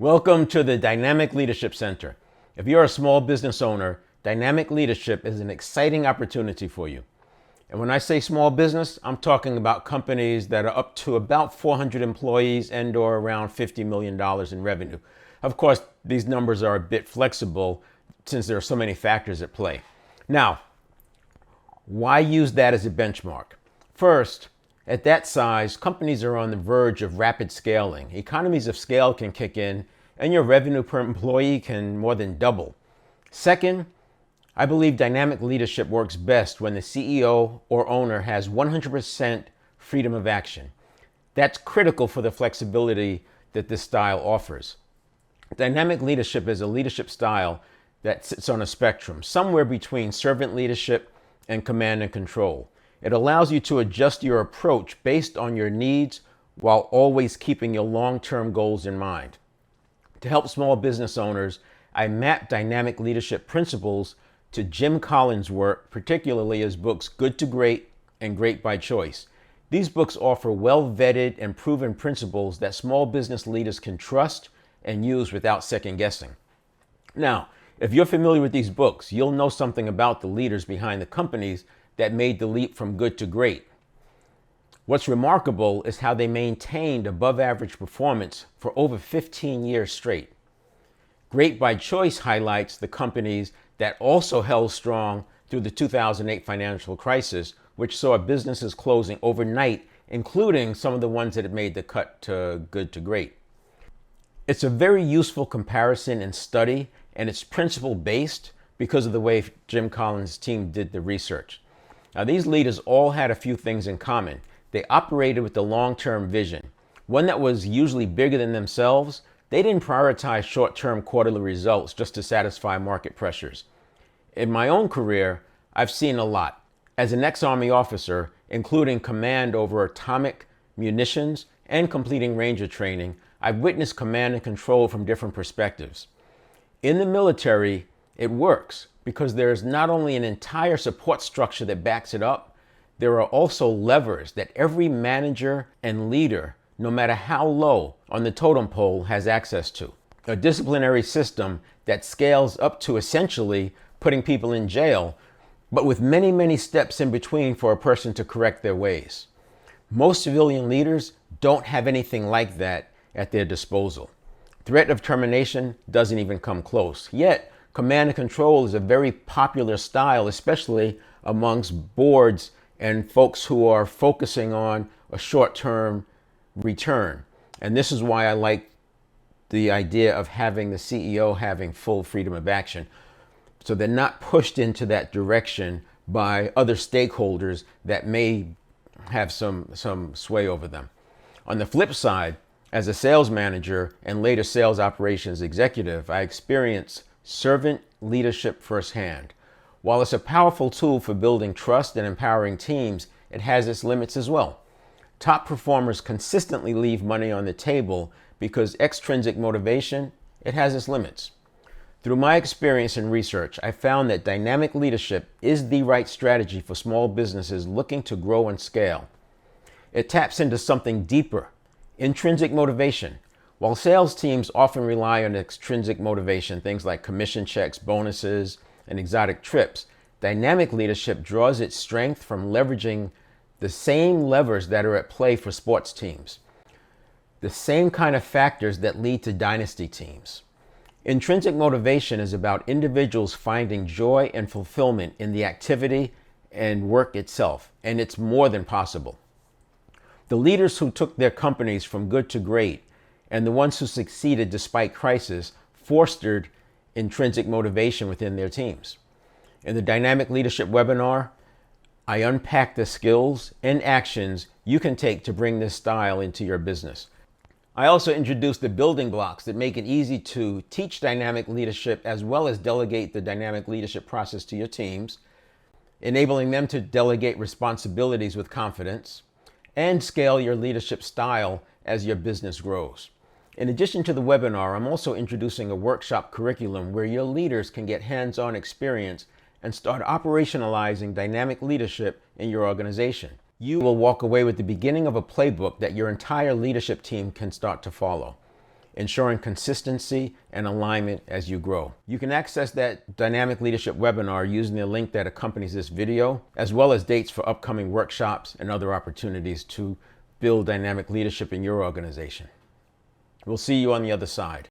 Welcome to the Dynamic Leadership Center. If you're a small business owner, dynamic leadership is an exciting opportunity for you. And when I say small business, I'm talking about companies that are up to about 400 employees and or around $50 million in revenue. Of course, these numbers are a bit flexible since there are so many factors at play. Now, why use that as a benchmark? First, at that size, companies are on the verge of rapid scaling. Economies of scale can kick in, and your revenue per employee can more than double. Second, I believe dynamic leadership works best when the CEO or owner has 100% freedom of action. That's critical for the flexibility that this style offers. Dynamic leadership is a leadership style that sits on a spectrum, somewhere between servant leadership and command and control. It allows you to adjust your approach based on your needs while always keeping your long-term goals in mind. To help small business owners, I map dynamic leadership principles to Jim Collins' work, particularly his books Good to Great and Great by Choice. These books offer well-vetted and proven principles that small business leaders can trust and use without second guessing. Now, if you're familiar with these books, you'll know something about the leaders behind the companies that made the leap from good to great. What's remarkable is how they maintained above average performance for over 15 years straight. Great by Choice highlights the companies that also held strong through the 2008 financial crisis, which saw businesses closing overnight, including some of the ones that had made the cut to good to great. It's a very useful comparison and study, and it's principle based because of the way Jim Collins' team did the research. Now, these leaders all had a few things in common. They operated with a long-term vision, one that was usually bigger than themselves. They didn't prioritize short-term quarterly results just to satisfy market pressures. In my own career, I've seen a lot. As an ex-Army officer, including command over atomic munitions and completing Ranger training, I've witnessed command and control from different perspectives. In the military, it works because there's not only an entire support structure that backs it up, there are also levers that every manager and leader, no matter how low on the totem pole, has access to. A disciplinary system that scales up to essentially putting people in jail, but with many, many steps in between for a person to correct their ways. Most civilian leaders don't have anything like that at their disposal. Threat of termination doesn't even come close. Yet, command and control is a very popular style, especially amongst boards and folks who are focusing on a short-term return. And this is why I like the idea of having the CEO having full freedom of action. So they're not pushed into that direction by other stakeholders that may have some sway over them. On the flip side, as a sales manager and later sales operations executive, I experienced servant leadership firsthand. While it's a powerful tool for building trust and empowering teams, it has its limits as well. Top performers consistently leave money on the table because extrinsic motivation, it has its limits. Through my experience and research, I found that dynamic leadership is the right strategy for small businesses looking to grow and scale. It taps into something deeper, intrinsic motivation. While sales teams often rely on extrinsic motivation, things like commission checks, bonuses, and exotic trips, dynamic leadership draws its strength from leveraging the same levers that are at play for sports teams, the same kind of factors that lead to dynasty teams. Intrinsic motivation is about individuals finding joy and fulfillment in the activity and work itself, and it's more than possible. The leaders who took their companies from good to great and the ones who succeeded despite crisis fostered intrinsic motivation within their teams. In the Dynamic Leadership webinar, I unpack the skills and actions you can take to bring this style into your business. I also introduce the building blocks that make it easy to teach dynamic leadership as well as delegate the dynamic leadership process to your teams, enabling them to delegate responsibilities with confidence, and scale your leadership style as your business grows. In addition to the webinar, I'm also introducing a workshop curriculum where your leaders can get hands-on experience and start operationalizing dynamic leadership in your organization. You will walk away with the beginning of a playbook that your entire leadership team can start to follow. ensuring consistency and alignment as you grow. You can access that dynamic leadership webinar using the link that accompanies this video, as well as dates for upcoming workshops and other opportunities to build dynamic leadership in your organization. We'll see you on the other side.